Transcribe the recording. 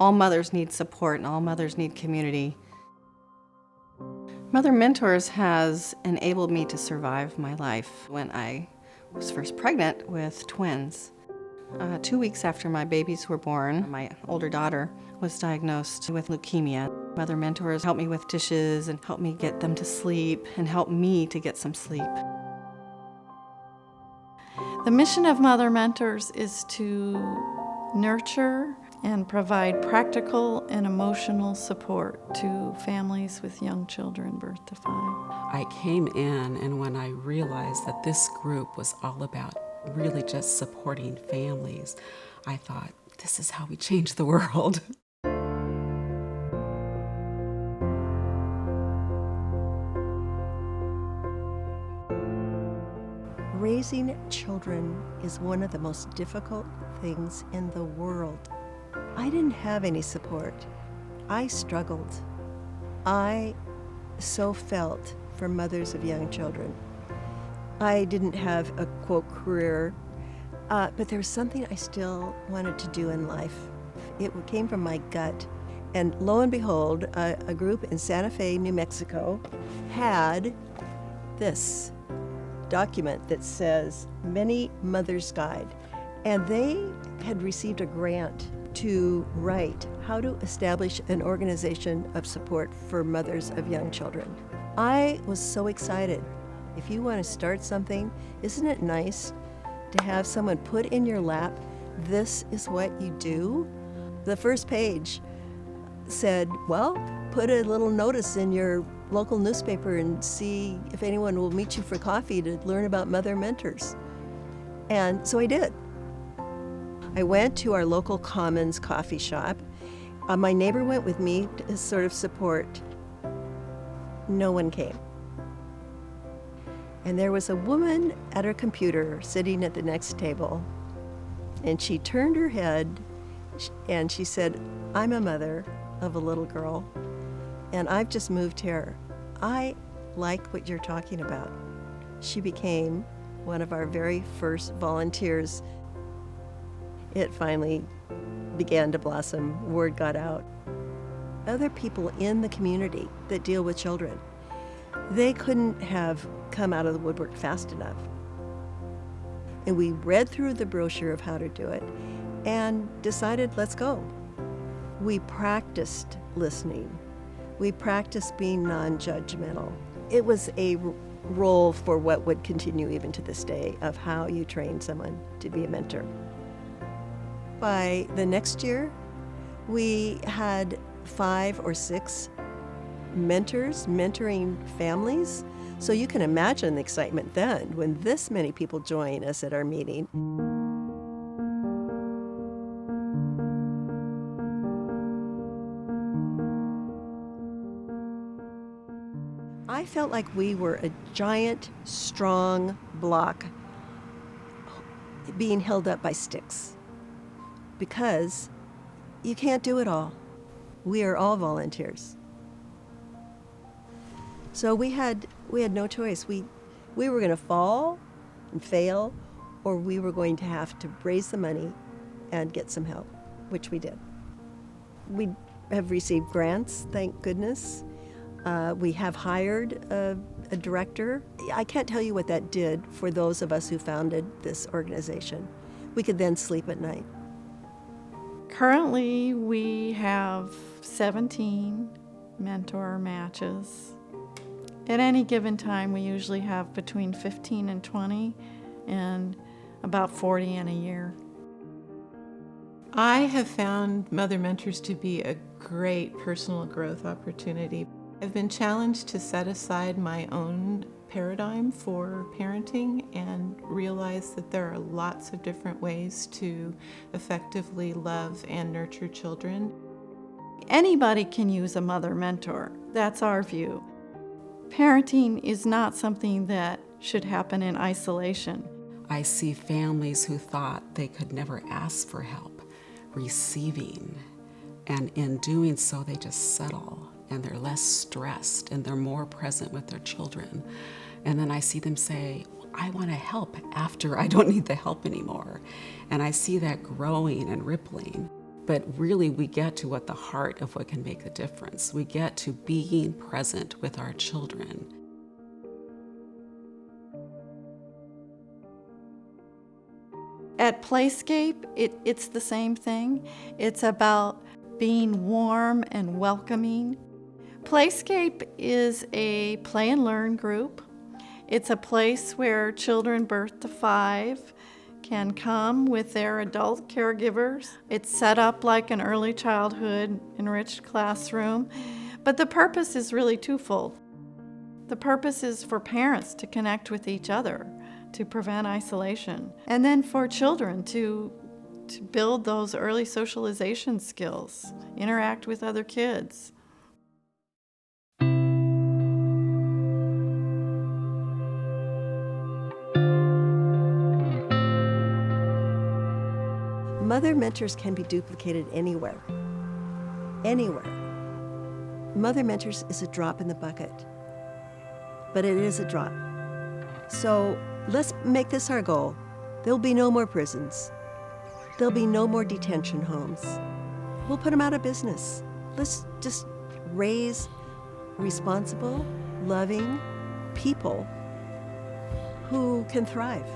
All mothers need support and all mothers need community. Mother Mentors has enabled me to survive my life. When I was first pregnant with twins, 2 weeks after my babies were born, my older daughter was diagnosed with leukemia. Mother Mentors helped me with dishes and helped me get them to sleep and helped me to get some sleep. The mission of Mother Mentors is to nurture and provide practical and emotional support to families with young children birth to 5. I came in, and when I realized that this group was all about really just supporting families, I thought, this is how we change the world. Raising children is one of the most difficult things in the world. I didn't have any support. I struggled. I so felt for mothers of young children. I didn't have a, quote, career, but there was something I still wanted to do in life. It came from my gut. And lo and behold, a group in Sante Fe, New Mexico, had this document that says Many Mothers Guide. And they had received a grant to write how to establish an organization of support for mothers of young children. I was so excited. If you want to start something, isn't it nice to have someone put in your lap, this is what you do? The first page said, well, put a little notice in your local newspaper and see if anyone will meet you for coffee to learn about Mother Mentors. And so I did. I went to our local Commons coffee shop. My neighbor went with me to sort of support. No one came. And there was a woman at her computer sitting at the next table. And she turned her head and she said, I'm a mother of a little girl, and I've just moved here. I like what you're talking about. She became one of our very first volunteers. It finally began to blossom. Word got out. Other people in the community that deal with children, they couldn't have come out of the woodwork fast enough. And we read through the brochure of how to do it and decided, let's go. We practiced listening. We practiced being non-judgmental. It was a role for what would continue even to this day of how you train someone to be a mentor. By the next year, we had 5 or 6 mentors mentoring families. So you can imagine the excitement then when this many people join us at our meeting. I felt like we were a giant, strong block being held up by sticks, because you can't do it all. We are all volunteers. So we had no choice. We were going to fall and fail, or we were going to have to raise the money and get some help, which we did. We have received grants, thank goodness. We have hired a director. I can't tell you what that did for those of us who founded this organization. We could then sleep at night. Currently, we have 17 mentor matches. At any given time, we usually have between 15 and 20 and about 40 in a year. I have found Mother Mentors to be a great personal growth opportunity. I've been challenged to set aside my own paradigm for parenting and realize that there are lots of different ways to effectively love and nurture children. Anybody can use a mother mentor. That's our view. Parenting is not something that should happen in isolation. I see families who thought they could never ask for help receiving, and in doing so they just settle, and they're less stressed and they're more present with their children. And then I see them say, I want to help after I don't need the help anymore. And I see that growing and rippling. But really, we get to what the heart of what can make a difference. We get to being present with our children. At Playscape, it's the same thing. It's about being warm and welcoming. Playscape is a play and learn group. It's a place where children birth to 5 can come with their adult caregivers. It's set up like an early childhood enriched classroom, but the purpose is really twofold. The purpose is for parents to connect with each other, to prevent isolation, and then for children to build those early socialization skills, interact with other kids. Mother Mentors can be duplicated anywhere. Anywhere. Mother Mentors is a drop in the bucket, but it is a drop. So let's make this our goal. There'll be no more prisons. There'll be no more detention homes. We'll put them out of business. Let's just raise responsible, loving people who can thrive.